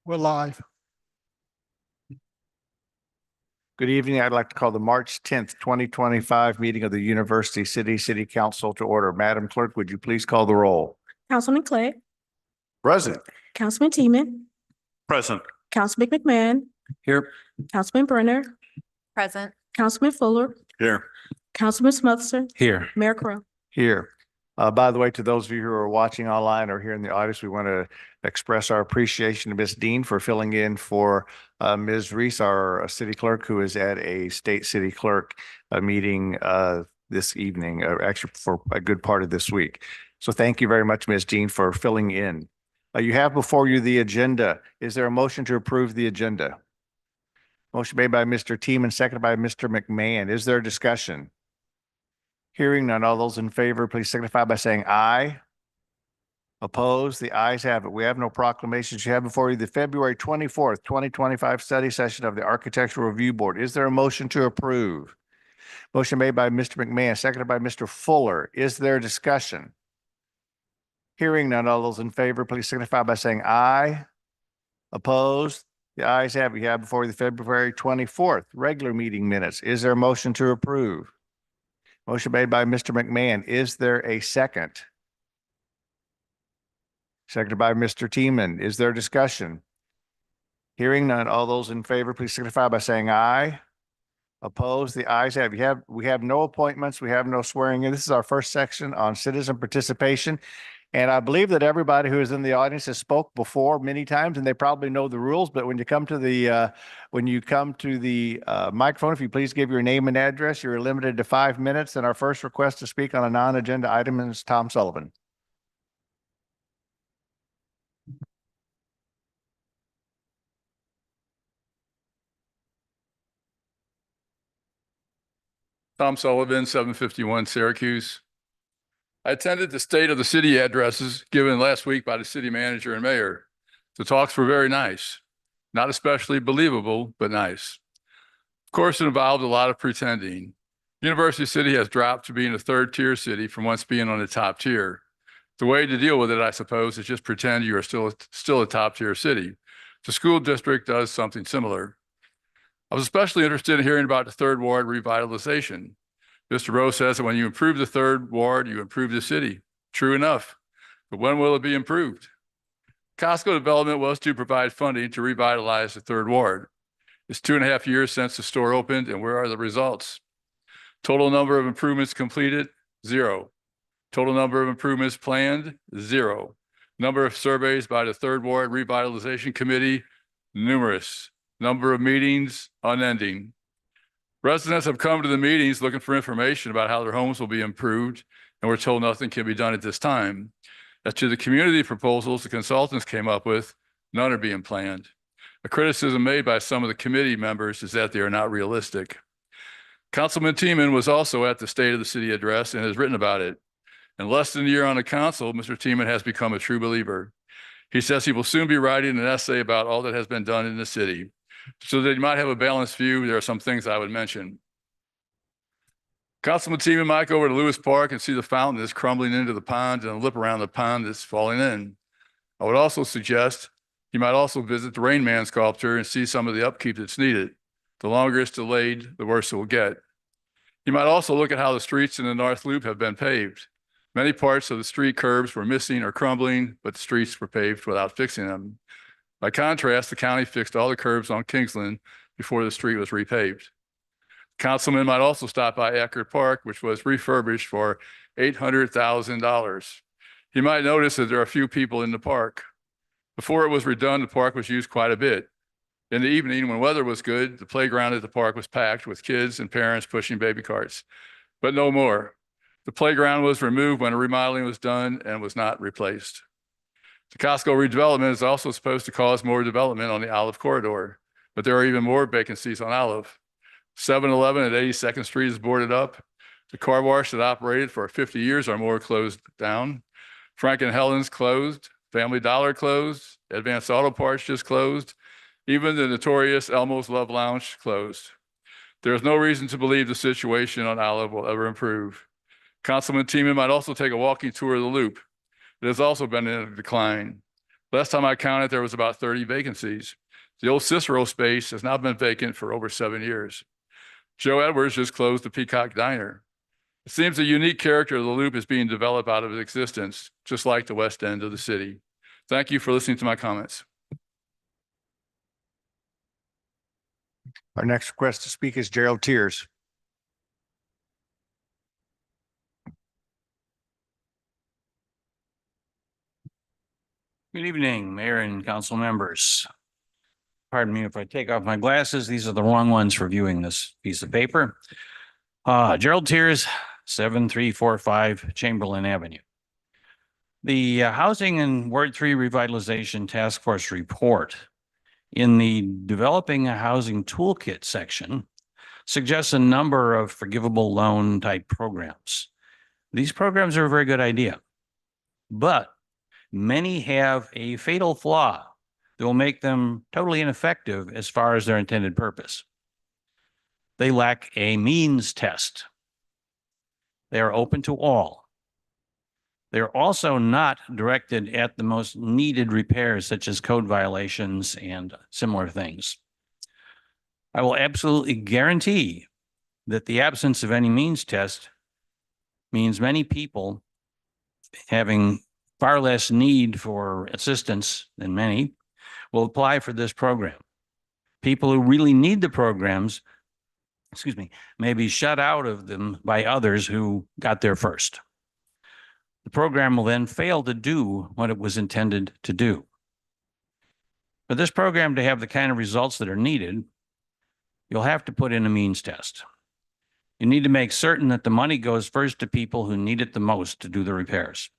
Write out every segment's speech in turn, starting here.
We're live. Good evening. I'd like to call the March 10th, 2025 meeting of the University City Council to order. Madam Clerk, would you please call the roll? Councilman Clegg, Present. Councilman Teeman, Present. Councilman McMahon, Here. Councilman Brenner, Present. Councilman Fuller, Here. Councilman Smotherson, Here. Mayor Crowe. Here. By the way, to those of you who are watching online or here in the audience, we want to express our appreciation to Ms. Dean for filling in for Ms. Reese, our city clerk, who is at a state city clerk meeting this evening, actually for a good part of this week. So thank you very much, Ms. Dean, for filling in. You have before you the agenda. Is there a motion to approve the agenda? Motion made by Mr. Teeman, seconded by Mr. McMahon. Is there a discussion? Hearing none, all those in favor, please signify by saying aye. Opposed? The ayes have it. We have no proclamations. You have before you the February 24th, 2025 study session of the Architectural Review Board. Is there a motion to approve? Motion made by Mr. McMahon, seconded by Mr. Fuller. Is there a discussion? Hearing none, all those in favor, please signify by saying aye. Opposed? The ayes have it. You have before you the February 24th regular meeting minutes. Is there a motion to approve? Motion made by Mr. McMahon. Is there a second? Seconded by Mr. Teeman. Is there discussion? Hearing none, all those in favor, please signify by saying aye. Opposed? The ayes have. We have no appointments. We have no swearing in. This is our first section on citizen participation. And I believe that everybody who is in the audience has spoke before many times, and they probably know the rules. But when you come to the microphone, if you please give your name and address, you're limited to 5 minutes. And our first request to speak on a non-agenda item is Tom Sullivan. Tom Sullivan, 751 Syracuse. I attended the State of the City addresses given last week by the city manager and mayor. The talks were very nice, not especially believable, but nice. Of course, it involved a lot of pretending. University City has dropped to being a third-tier city from once being on the top tier. The way to deal with it, I suppose, is just pretend you are still a top-tier city. The school district does something similar. I was especially interested in hearing about the Third Ward revitalization. Mr. Rowe says that when you improve the Third Ward, you improve the city. True enough, but when will it be improved? Costco development was to provide funding to revitalize the Third Ward. It's 2.5 years since the store opened, and where are the results? Total number of improvements completed, 0. Total number of improvements planned, 0. Number of surveys by the Third Ward Revitalization Committee, numerous. Number of meetings, unending. Residents have come to the meetings looking for information about how their homes will be improved, and we're told nothing can be done at this time. As to the community proposals the consultants came up with, none are being planned. A criticism made by some of the committee members is that they are not realistic. Councilman Teeman was also at the State of the City address and has written about it. In less than a year on the council, Mr. Teeman has become a true believer. He says he will soon be writing an essay about all that has been done in the city. So that you might have a balanced view, there are some things I would mention. Councilman Teeman might go over to Lewis Park and see the fountain that's crumbling into the pond and a lip around the pond that's falling in. I would also suggest you might also visit the Rain Man sculpture and see some of the upkeep that's needed. The longer it's delayed, the worse it will get. You might also look at how the streets in the North Loop have been paved. Many parts of the street curbs were missing or crumbling, but the streets were paved without fixing them. By contrast, the county fixed all the curbs on Kingsland before the street was repaved. Councilman might also stop by Eckerd Park, which was refurbished for $800,000. You might notice that there are a few people in the park. Before it was redone, the park was used quite a bit. In the evening, when weather was good, the playground at the park was packed with kids and parents pushing baby carts, but no more. The playground was removed when a remodeling was done and was not replaced. The Costco redevelopment is also supposed to cause more development on the Olive Corridor, but there are even more vacancies on Olive. 7-Eleven at 82nd Street is boarded up. The car wash that operated for 50 years or more closed down. Frank and Helen's closed. Family Dollar closed. Advanced Auto Parts just closed. Even the notorious Elmo's Love Lounge closed. There is no reason to believe the situation on Olive will ever improve. Councilman Teeman might also take a walking tour of the Loop. It has also been in a decline. Last time I counted, there was about 30 vacancies. The old Cicero space has now been vacant for over 7 years. Joe Edwards just closed the Peacock Diner. It seems a unique character of the Loop is being developed out of existence, just like the west end of the city. Thank you for listening to my comments. Our next request to speak is Gerald Tiers. Good evening, Mayor and council members. Pardon me if I take off my glasses. These are the wrong ones for viewing this piece of paper. Gerald Tiers, 7345 Chamberlain Avenue. The Housing and Ward 3 Revitalization Task Force report in the Developing a Housing Toolkit section suggests a number of forgivable loan type programs. These programs are a very good idea, but many have a fatal flaw that will make them totally ineffective as far as their intended purpose. They lack a means test. They are open to all. They're also not directed at the most needed repairs, such as code violations and similar things. I will absolutely guarantee that the absence of any means test means many people having far less need for assistance than many will apply for this program. People who really need the programs, may be shut out of them by others who got there first. The program will then fail to do what it was intended to do. For this program to have the kind of results that are needed, you'll have to put in a means test. You need to make certain that the money goes first to people who need it the most to do the repairs.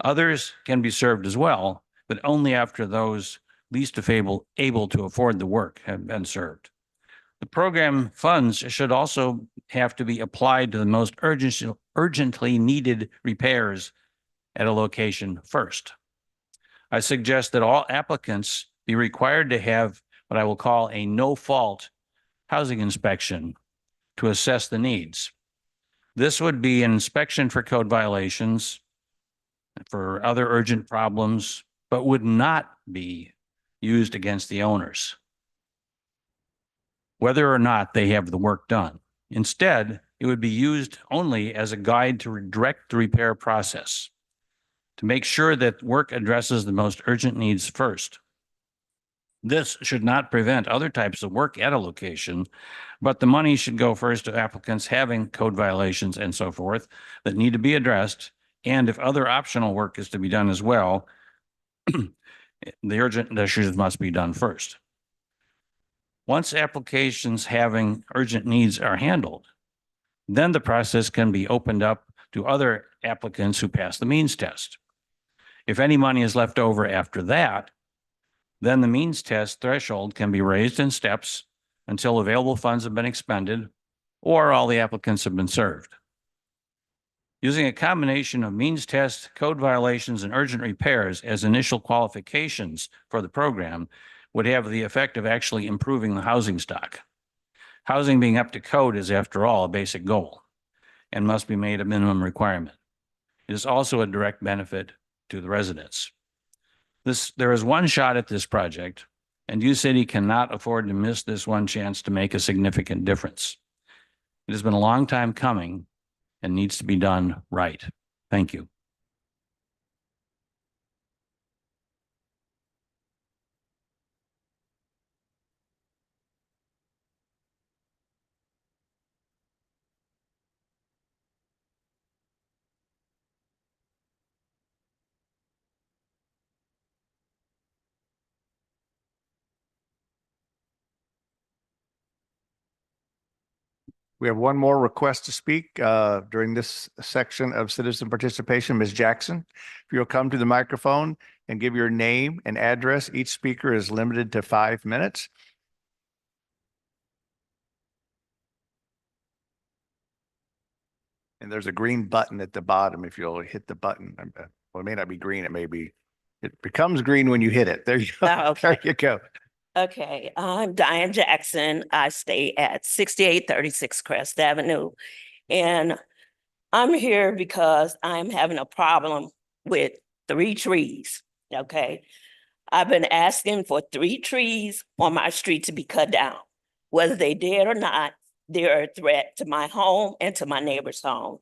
Others can be served as well, but only after those least able to afford the work have been served. The program funds should also have to be applied to the most urgently needed repairs at a location first. I suggest that all applicants be required to have what I will call a no-fault housing inspection to assess the needs. This would be an inspection for code violations, for other urgent problems, but would not be used against the owners, whether or not they have the work done. Instead, it would be used only as a guide to direct the repair process, to make sure that work addresses the most urgent needs first. This should not prevent other types of work at a location, but the money should go first to applicants having code violations and so forth that need to be addressed. And if other optional work is to be done as well, the urgent issues must be done first. Once applications having urgent needs are handled, then the process can be opened up to other applicants who pass the means test. If any money is left over after that, then the means test threshold can be raised in steps until available funds have been expended or all the applicants have been served. Using a combination of means tests, code violations, and urgent repairs as initial qualifications for the program would have the effect of actually improving the housing stock. Housing being up to code is, after all, a basic goal and must be made a minimum requirement. It is also a direct benefit to the residents. There is one shot at this project, and U City cannot afford to miss this one chance to make a significant difference. It has been a long time coming and needs to be done right. Thank you. We have one more request to speak during this section of citizen participation. Ms. Jackson, if you'll come to the microphone and give your name and address. Each speaker is limited to 5 minutes. And there's a green button at the bottom if you'll hit the button. Well, it may not be green, it becomes green when you hit it. There you go. Oh, okay. There you go. Okay, I'm Diane Jackson. I stay at 6836 Crest Avenue. And I'm here because I'm having a problem with 3 trees, okay? I've been asking for 3 trees on my street to be cut down. Whether they did or not, they're a threat to my home and to my neighbor's home.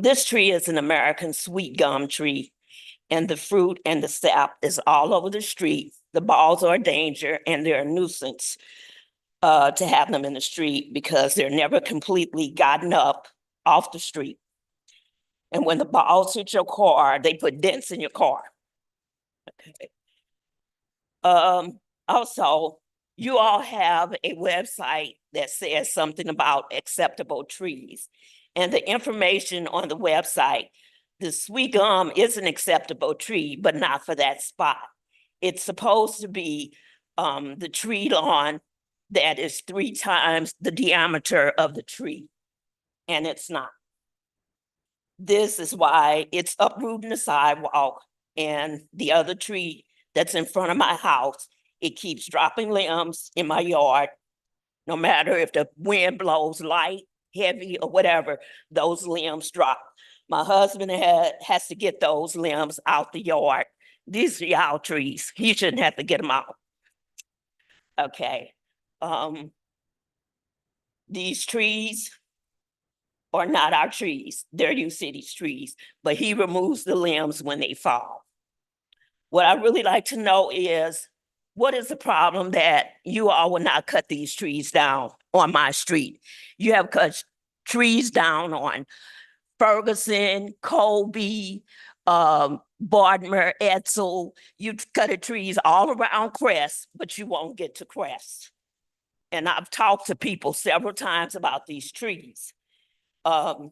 This tree is an American sweet gum tree, and the fruit and the sap is all over the street. The balls are a danger and they're a nuisance to have them in the street because they're never completely gotten up off the street. And when the balls hit your car, they put dents in your car. Okay. Also, you all have a website that says something about acceptable trees. And the information on the website, the sweet gum is an acceptable tree, but not for that spot. It's supposed to be the tree lawn that is 3 times the diameter of the tree, and it's not. This is why it's uprooting the sidewalk, and the other tree that's in front of my house, it keeps dropping limbs in my yard. No matter if the wind blows light, heavy, or whatever, those limbs drop. My husband has to get those limbs out the yard. These are y'all trees. He shouldn't have to get them out. Okay. These trees are not our trees. They're U-City's trees, but he removes the limbs when they fall. What I really like to know is, what is the problem that you all will not cut these trees down on my street? You have cut trees down on Ferguson, Colby, Bodmer, Edsel. You've cut trees all around Crest, but you won't get to Crest. And I've talked to people several times about these trees. I've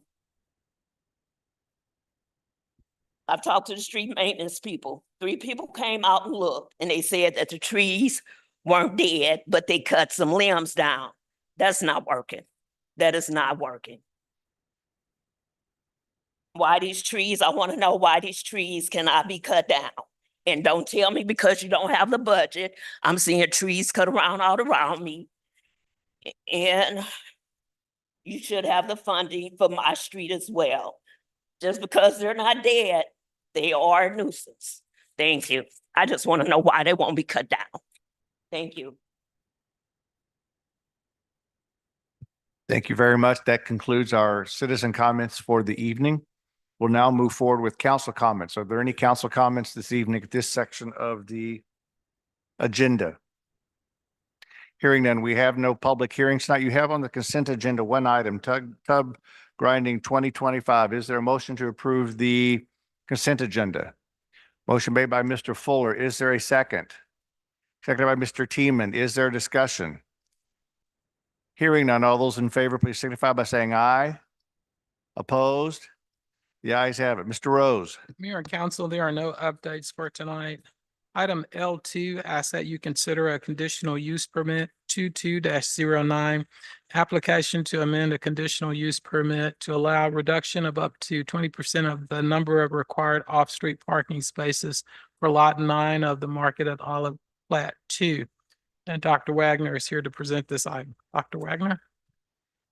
talked to the street maintenance people. 3 people came out and looked, and they said that the trees weren't dead, but they cut some limbs down. That's not working. That is not working. Why these trees? I want to know why these trees cannot be cut down. And don't tell me because you don't have the budget. I'm seeing trees cut around all around me. And you should have the funding for my street as well. Just because they're not dead, they are a nuisance. Thank you. I just want to know why they won't be cut down. Thank you. Thank you very much. That concludes our citizen comments for the evening. We'll now move forward with council comments. Are there any council comments this evening at this section of the agenda? Hearing none, we have no public hearings tonight. You have on the consent agenda 1 item, tub grinding 2025. Is there a motion to approve the consent agenda? Motion made by Mr. Fuller. Is there a second? Seconded by Mr. Teeman. Is there a discussion? Hearing none, all those in favor, please signify by saying aye. Opposed? The ayes have it. Mr. Rose. Mayor and council, there are no updates for tonight. Item L2 asks that you consider a conditional use permit 22-09, application to amend a conditional use permit to allow reduction of up to 20% of the number of required off-street parking spaces for Lot 9 of the Market at Olive Plat 2. And Dr. Wagner is here to present this item. Dr. Wagner?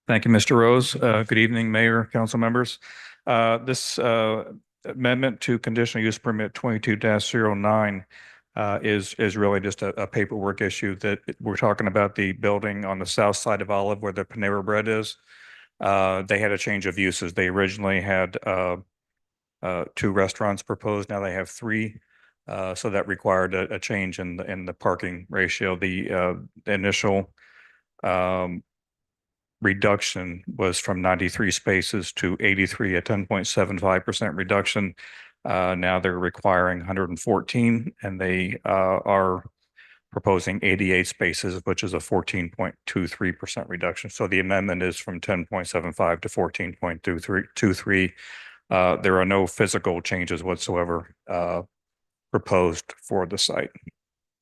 Thank you, Mr. Rose. Good evening, Mayor, council members. This amendment to conditional use permit 22-09 is really just a paperwork issue that we're talking about the building on the south side of Olive where the Panera Bread is. They had a change of uses. They originally had 2 restaurants proposed. Now they have 3. So that required a change in the parking ratio. The initial reduction was from 93 spaces to 83, a 10.75% reduction. Now they're requiring 114, and they are proposing 88 spaces, which is a 14.23% reduction. So the amendment is from 10.75 to 14.23. There are no physical changes whatsoever proposed for the site.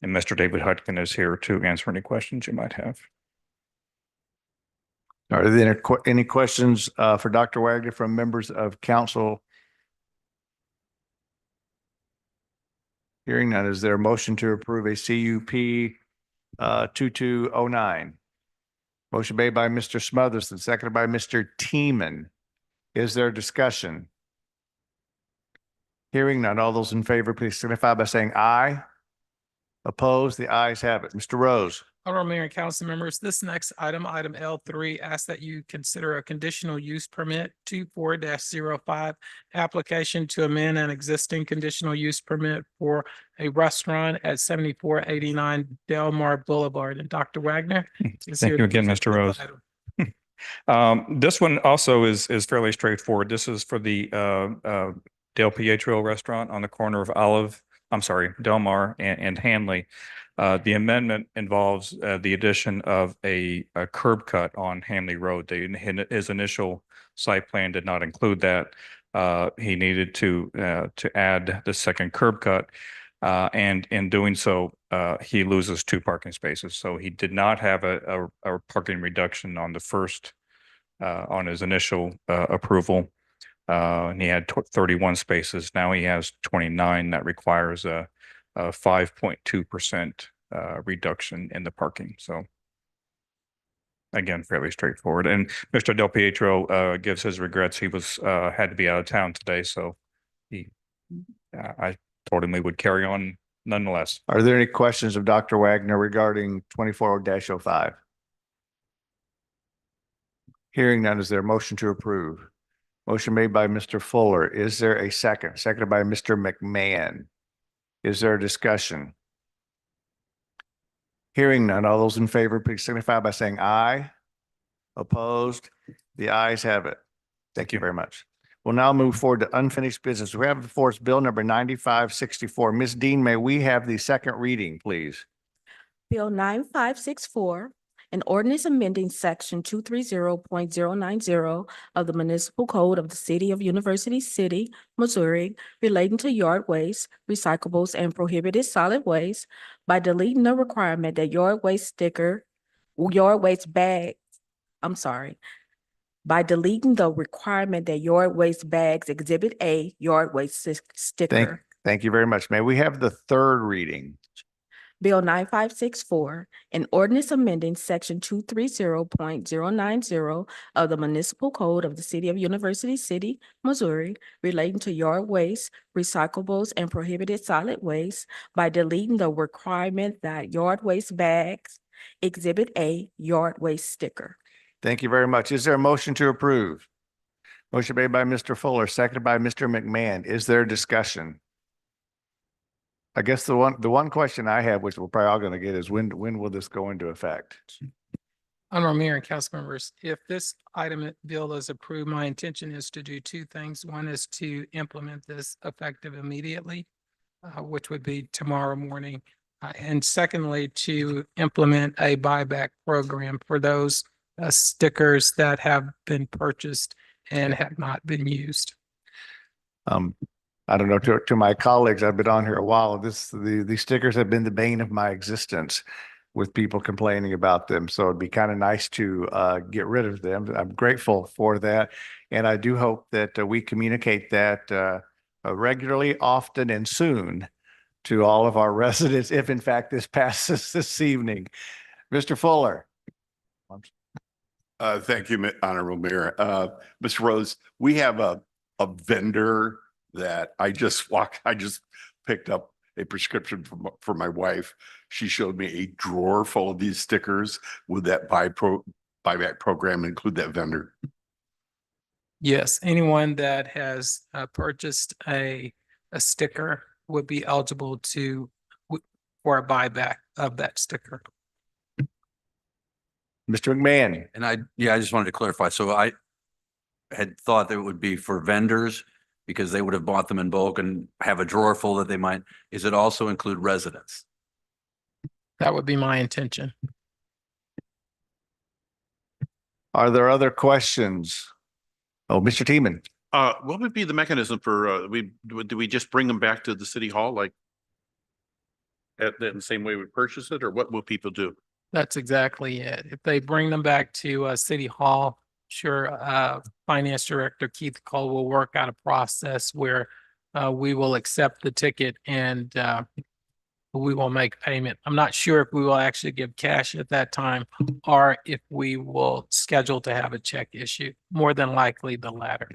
And Mr. David Hutkin is here to answer any questions you might have. Are there any questions for Dr. Wagner from members of council? Hearing none, is there a motion to approve a CUP 2209? Motion made by Mr. Smothers and seconded by Mr. Teeman. Is there discussion? Hearing none, all those in favor, please signify by saying aye. Opposed? The ayes have it. Mr. Rose. Honorable Mayor and council members, this next item, item L3, asks that you consider a conditional use permit 24-05 application to amend an existing conditional use permit for a restaurant at 7489 Delmar Boulevard. And Dr. Wagner is Thank here you to again, present Mr. this Rose. item. This one also is fairly straightforward. This is for the Del Pietro restaurant on the corner of Delmar and Hanley. The amendment involves the addition of a curb cut on Hanley Road. His initial site plan did not include that. He needed to add the second curb cut. And in doing so, he loses 2 parking spaces. So he did not have a parking reduction on the first, on his initial approval. And he had 31 spaces. Now he has 29. That requires a 5.2% reduction in the parking. So again, fairly straightforward. And Mr. Del Pietro gives his regrets. He was had to be out of town today, so I told him we would carry on nonetheless. Are there any questions of Dr. Wagner regarding 24-05? Hearing none, is there a motion to approve? Motion made by Mr. Fuller. Is there a second? Seconded by Mr. McMahon. Is there a discussion? Hearing none, all those in favor, please signify by saying aye. Opposed? The ayes have it. Thank you very much. We'll now move forward to unfinished business. We have before us bill number 9564. Ms. Dean, may we have the second reading, please? Bill 9564, an ordinance amending section 230.090 of the municipal code of the city of University City, Missouri, relating to yard waste, recyclables, and prohibited solid waste by deleting the requirement that by deleting the requirement that yard waste bags exhibit a yard waste sticker. Thank you very much. May we have the third reading? Bill 9564, an ordinance amending section 230.090 of the municipal code of the city of University City, Missouri, relating to yard waste, recyclables, and prohibited solid waste by deleting the requirement that yard waste bags exhibit a yard waste sticker. Thank you very much. Is there a motion to approve? Motion made by Mr. Fuller, seconded by Mr. McMahon. Is there discussion? I guess the one question I have, which we're probably all going to get, is when will this go into effect? Honorable Mayor and council members, if this bill is approved, my intention is to do 2 things. One is to implement this effective immediately, which would be tomorrow morning. And secondly, to implement a buyback program for those stickers that have been purchased and have not been used. I don't know, to my colleagues, I've been on here a while. The stickers have been the bane of my existence with people complaining about them. So it'd be kind of nice to get rid of them. I'm grateful for that. And I do hope that we communicate that regularly, often, and soon to all of our residents, if in fact this passes this evening. Mr. Fuller. Thank you, Honorable Mayor. Mr. Rose, we have a vendor that I just picked up a prescription for my wife. She showed me a drawer full of these stickers. Would that buyback program include that vendor? Yes, anyone that has purchased a sticker would be eligible for a buyback of that sticker. Mr. McMahon. And I just wanted to clarify. So I had thought that it would be for vendors because they would have bought them in bulk and have a drawer full that they might. Is it also include residents? That would be my intention. Are there other questions? Oh, Mr. Teeman. What would be the mechanism for, do we just bring them back to the city hall, like in the same way we purchase it, or what will people do? That's exactly it. If they bring them back to City Hall, sure, Finance Director Keith Cole will work out a process where we will accept the ticket and we will make payment. I'm not sure if we will actually give cash at that time or if we will schedule to have a check issued. More than likely the latter.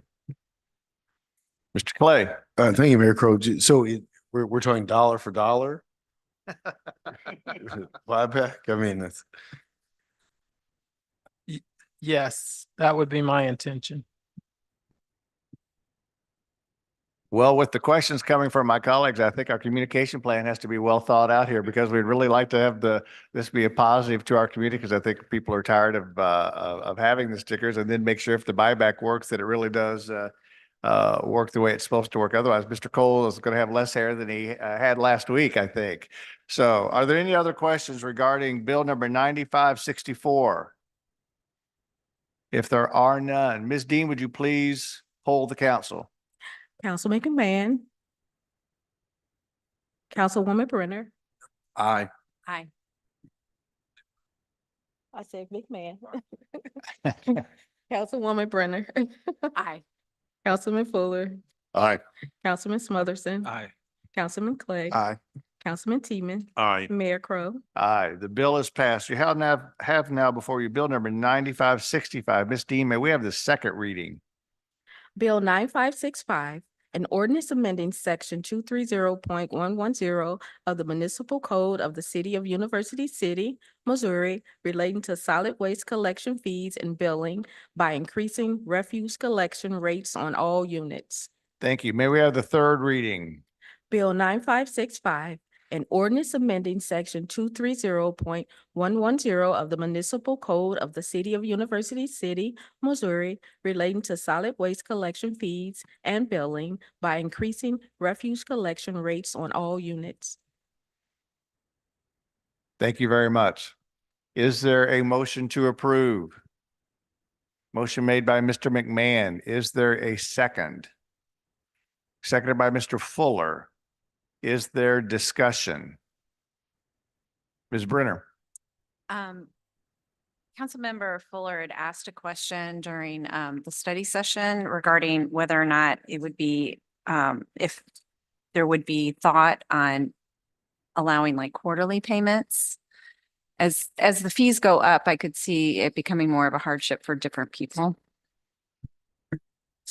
Mr. Clay. Thank you, Mayor Crowe. So we're talking dollar for dollar? Buyback, I mean, it's. Yes, that would be my intention. Well, with the questions coming from my colleagues, I think our communication plan has to be well thought out here because we'd really like to have this be a positive to our community because I think people are tired of having the stickers and then make sure if the buyback works, that it really does work the way it's supposed to work. Otherwise, Mr. Cole is going to have less hair than he had last week, I think. So are there any other questions regarding bill number 9564? If there are none, Ms. Dean, would you please poll the council? Councilman McMahon. Councilwoman Brenner. Aye. Aye. I said McMahon. Councilwoman Brenner. Aye. Councilman Fuller. Aye. Councilman Smotherson. Aye. Councilman Clay. Aye. Councilman Teeman. Aye. Mayor Crowe. Aye, the bill is passed. You have now before you bill number 9565. Ms. Dean, may we have the second reading? Bill 9565, an ordinance amending section 230.110 of the municipal code of the city of University City, Missouri, relating to solid waste collection fees and billing by increasing refuse collection rates on all units. Thank you. May we have the third reading? Bill 9565, an ordinance amending section 230.110 of the municipal code of the city of University City, Missouri, relating to solid waste collection fees and billing by increasing refuse collection rates on all units. Thank you very much. Is there a motion to approve? Motion made by Mr. McMahon. Is there a second? Seconded by Mr. Fuller. Is there discussion? Ms. Brenner? Councilmember Fuller had asked a question during the study session regarding whether or not it would be, if there would be thought on allowing like quarterly payments. As the fees go up, I could see it becoming more of a hardship for different people.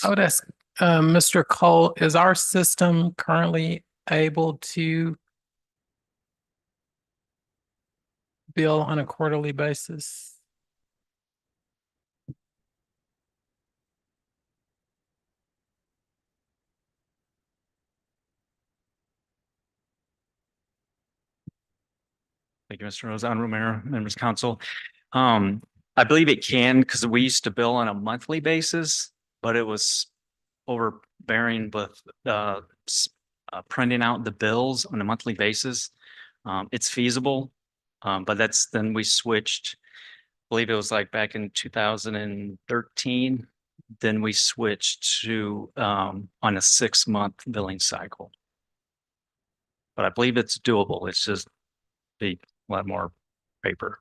I would ask, Mr. Cole, is our system currently able to bill on a quarterly basis? Thank you, Mr. Rose, Honorable Mayor, members of council. I believe it can because we used to bill on a monthly basis, but it was overbearing with printing out the bills on a monthly basis. It's feasible, but then we switched. I believe it was like back in 2013. Then we switched to on a 6-month billing cycle. But I believe it's doable. It's just a lot more paper.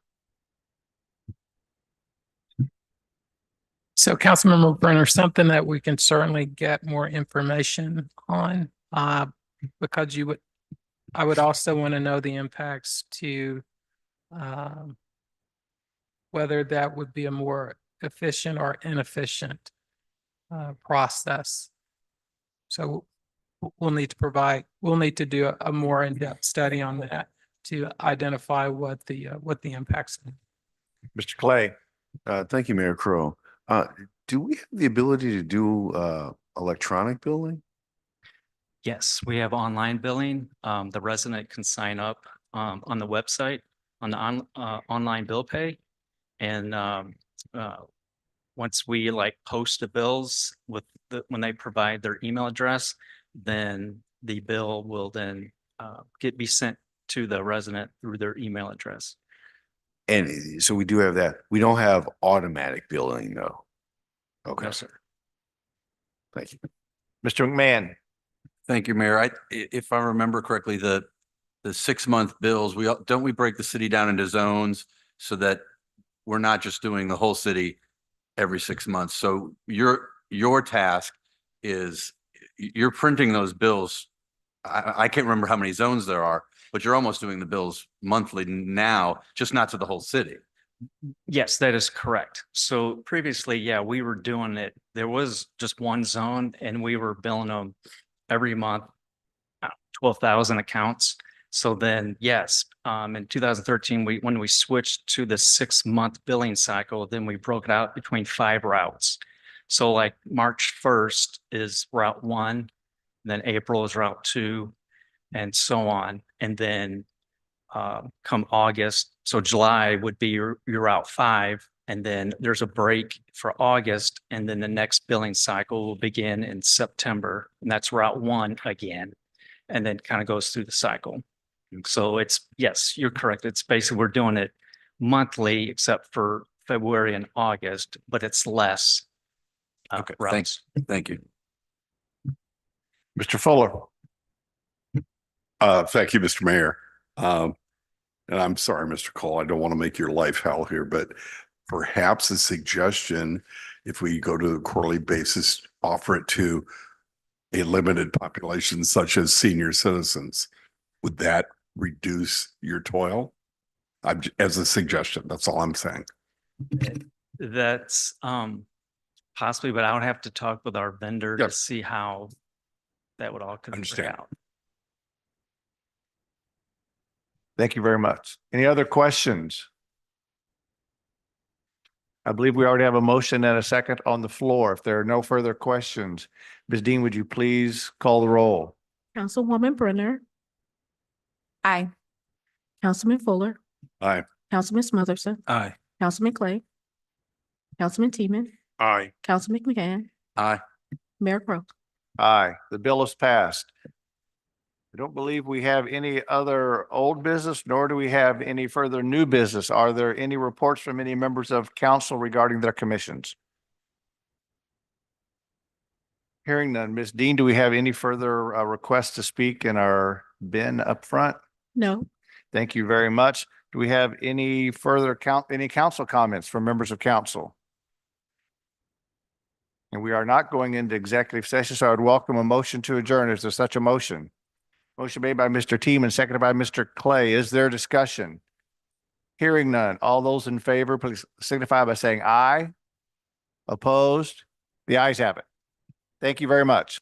So Councilmember Brenner, something that we can certainly get more information on, because I would also want to know the impacts to whether that would be a more efficient or inefficient process. So we'll need to do a more in-depth study on that to identify what the impacts are. Mr. Clay? Thank you, Mayor Crowe. Do we have the ability to do electronic billing? Yes, we have online billing. The resident can sign up on the website on the online bill pay. And once we post the bills when they provide their email address, then the bill will then be sent to the resident through their email address. And so we do have that. We don't have automatic billing though. Okay. No, sir. Thank you. Mr. McMahon? Thank you, Mayor. If I remember correctly, the 6-month bills, don't we break the city down into zones so that we're not just doing the whole city every 6 months. So your task is you're printing those bills. I can't remember how many zones there are, but you're almost doing the bills monthly now, just not to the whole city. Yes, that is correct. So previously, yeah, we were doing it. There was just one zone and we were billing them every month, 12,000 accounts. So then, yes, in 2013, when we switched to the 6-month billing cycle, then we broke it out between 5 routes. So like March 1st is Route 1, then April is Route 2, and so on. And then come August, so July would be your Route 5, and then there's a break for August, and then the next billing cycle will begin in September, and that's Route 1 again, and then kind of goes through the cycle. So it's, yes, you're correct. It's basically, we're doing it monthly except for February and August, but it's less. Okay, routes. Thank you. Mr. Fuller. Thank you, Mr. Mayor. And I'm sorry, Mr. Cole, I don't want to make your life hell here, but perhaps a suggestion, if we go to the quarterly basis, offer it to a limited population such as senior citizens. Would that reduce your toil? As a suggestion, that's all I'm saying. That's possibly, but I would have to talk with our vendor to Yep. see how that would all work Understand. out. Thank you very much. Any other questions? I believe we already have a motion and a second on the floor. If there are no further questions, Ms. Dean, would you please call the roll? Councilwoman Brenner, Aye. Councilman Fuller, Aye. Councilman Smotherson, Aye. Councilman Clay, Councilman Teeman, Aye. Councilman McMahon, Aye. Mayor Crowe. Aye, the bill is passed. I don't believe we have any other old business, nor do we have any further new business. Are there any reports from any members of council regarding their commissions? Hearing none. Ms. Dean, do we have any further requests to speak in our bin up front? No. Thank you very much. Do we have any further any council comments from members of council? And we are not going into executive session, so I would welcome a motion to adjourn. Is there such a motion? Motion made by Mr. Teeman, seconded by Mr. Clay. Is there discussion? Hearing none. All those in favor, please signify by saying aye. Opposed? The ayes have it. Thank you very much.